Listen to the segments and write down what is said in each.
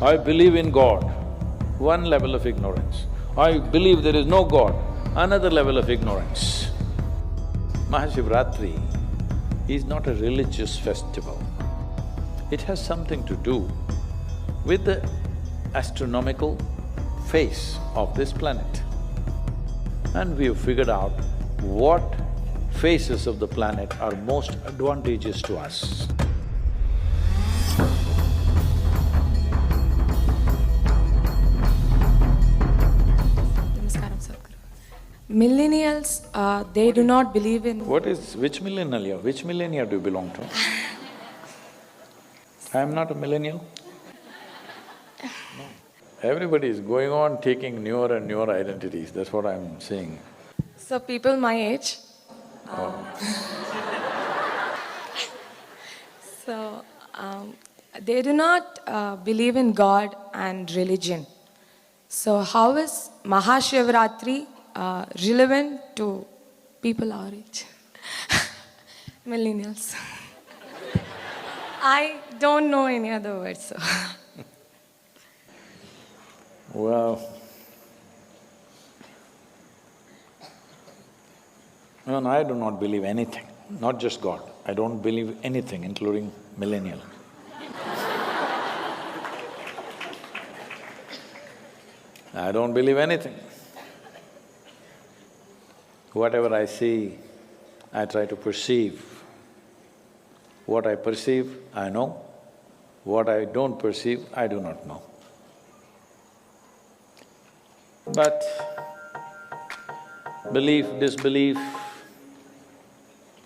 I believe in God, one level of ignorance. I believe there is no God, another level of ignorance. Mahashivratri is not a religious festival. It has something to do with the astronomical phase of this planet. And we have figured out what phases of the planet are most advantageous to us. Namaskaram, Sadhgure. Millennials, they do not believe in… Which millennial? Which millennia do you belong to? I am not a millennial. No. Everybody is going on taking newer and newer identities, that's what I'm saying. So people my age… So, they do not believe in God and religion. So how is mahashivratri relevant to people our age? Millennials. I don't know any other words, so… Well, I do not believe anything, not just God. I don't believe anything, including millennial. I don't believe anything. Whatever I see, I try to perceive. What I perceive, I know. What I don't perceive, I do not know. But belief, disbelief,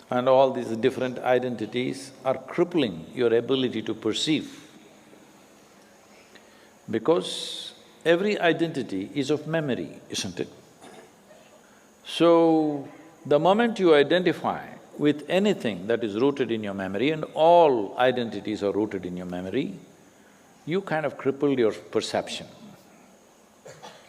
and all these different identities are crippling your ability to perceive. Because every identity is of memory, isn't it? So, the moment you identify with anything that is rooted in your memory, and all identities are rooted in your memory, you kind of crippled your perception.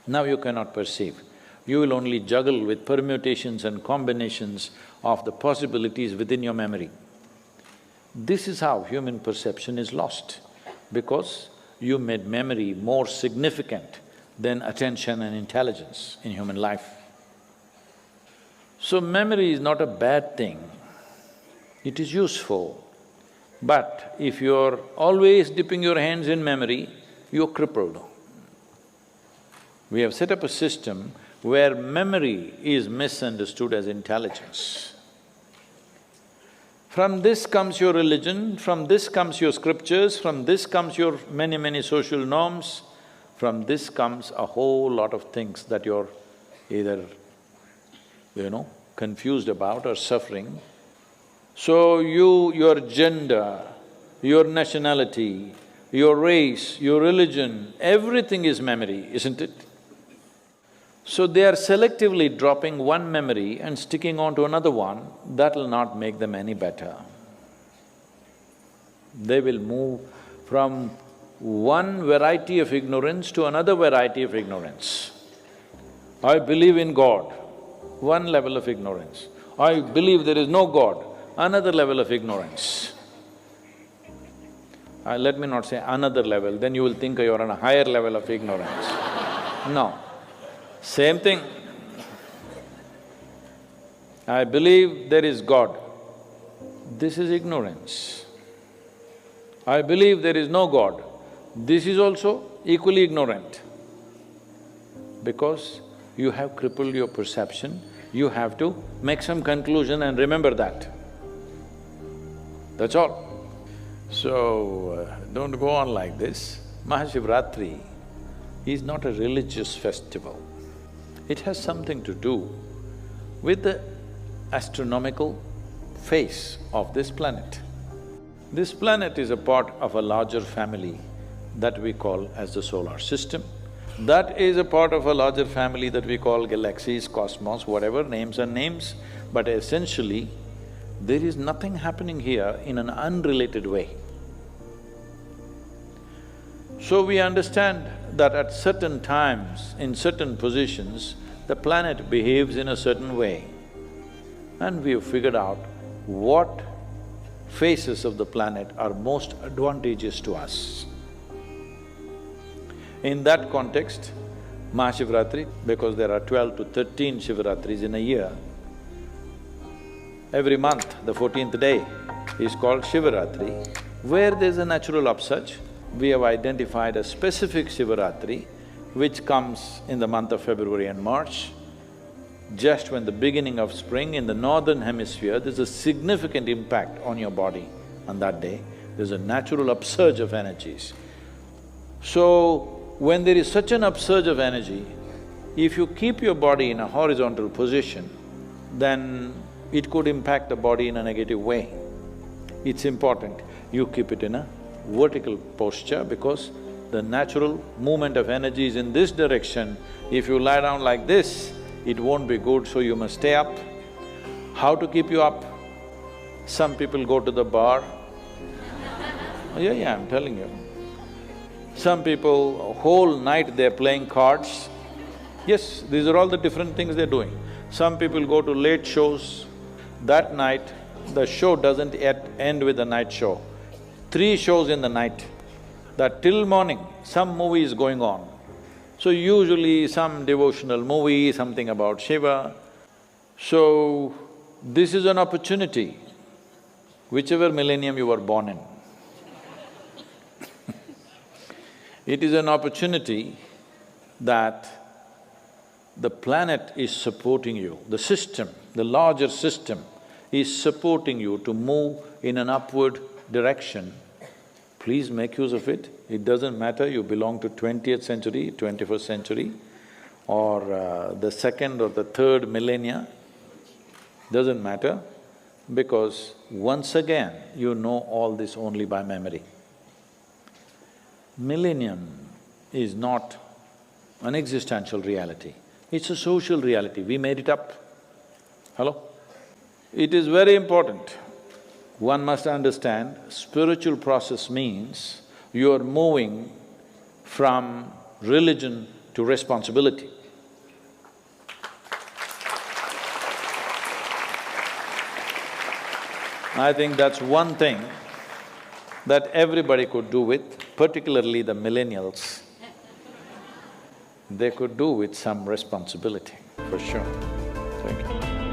Now you cannot perceive. You will only juggle with permutations and combinations of the possibilities within your memory. This is how human perception is lost, because you made memory more significant than attention and intelligence in human life. So memory is not a bad thing, it is useful. But if you're always dipping your hands in memory, you're crippled. We have set up a system where memory is misunderstood as intelligence. From this comes your religion, from this comes your scriptures, from this comes your many social norms, from this comes a whole lot of things that you're either, confused about or suffering. So your gender, your nationality, your race, your religion, everything is memory, isn't it? So they are selectively dropping one memory and sticking on to another one, that'll not make them any better. They will move from one variety of ignorance to another variety of ignorance. I believe in God, one level of ignorance. I believe there is no God, another level of ignorance. Let me not say another level, then you will think you're on a higher level of ignorance. No. Same thing. I believe there is God. This is ignorance. I believe there is no God. This is also equally ignorant. Because you have crippled your perception, you have to make some conclusion and remember that. That's all. So, don't go on like this. Mahashivratri is not a religious festival. It has something to do with the astronomical phase of this planet. This planet is a part of a larger family that we call as the solar system. That is a part of a larger family that we call galaxies, cosmos, whatever, names are names, but essentially, there is nothing happening here in an unrelated way. So we understand that at certain times, in certain positions, the planet behaves in a certain way. And we have figured out what phases of the planet are most advantageous to us. In that context, mahashivratri, because there are 12 to 13 Shivaratris in a year, every month, the 14th day is called Shivaratri. Where there's a natural upsurge, we have identified a specific Shivaratri which comes in the month of February and March. Just when the beginning of spring in the northern hemisphere, there's a significant impact on your body on that day. There's a natural upsurge of energies. So, when there is such an upsurge of energy, if you keep your body in a horizontal position, then it could impact the body in a negative way. It's important you keep it in a vertical posture because the natural movement of energy is in this direction. If you lie down like this, it won't be good, so you must stay up. How to keep you up? Some people go to the bar. Yeah, I'm telling you. Some people, whole night they're playing cards. Yes, these are all the different things they're doing. Some people go to late shows. That night, the show doesn't yet end with the night show. 3 shows in the night, that till morning, some movie is going on. So usually some devotional movie, something about Shiva. So, this is an opportunity, whichever millennium you were born in. It is an opportunity that the planet is supporting you, the system, the larger system is supporting you to move in an upward direction. Please make use of it. It doesn't matter you belong to 20th century, 21st century or the second or the third millennia, doesn't matter because once again you know all this only by memory. Millennium is not an existential reality, it's a social reality, we made it up. Hello? It is very important. One must understand, spiritual process means you are moving from religion to responsibility. I think that's one thing that everybody could do with, particularly the millennials. They could do with some responsibility, for sure. Thank you.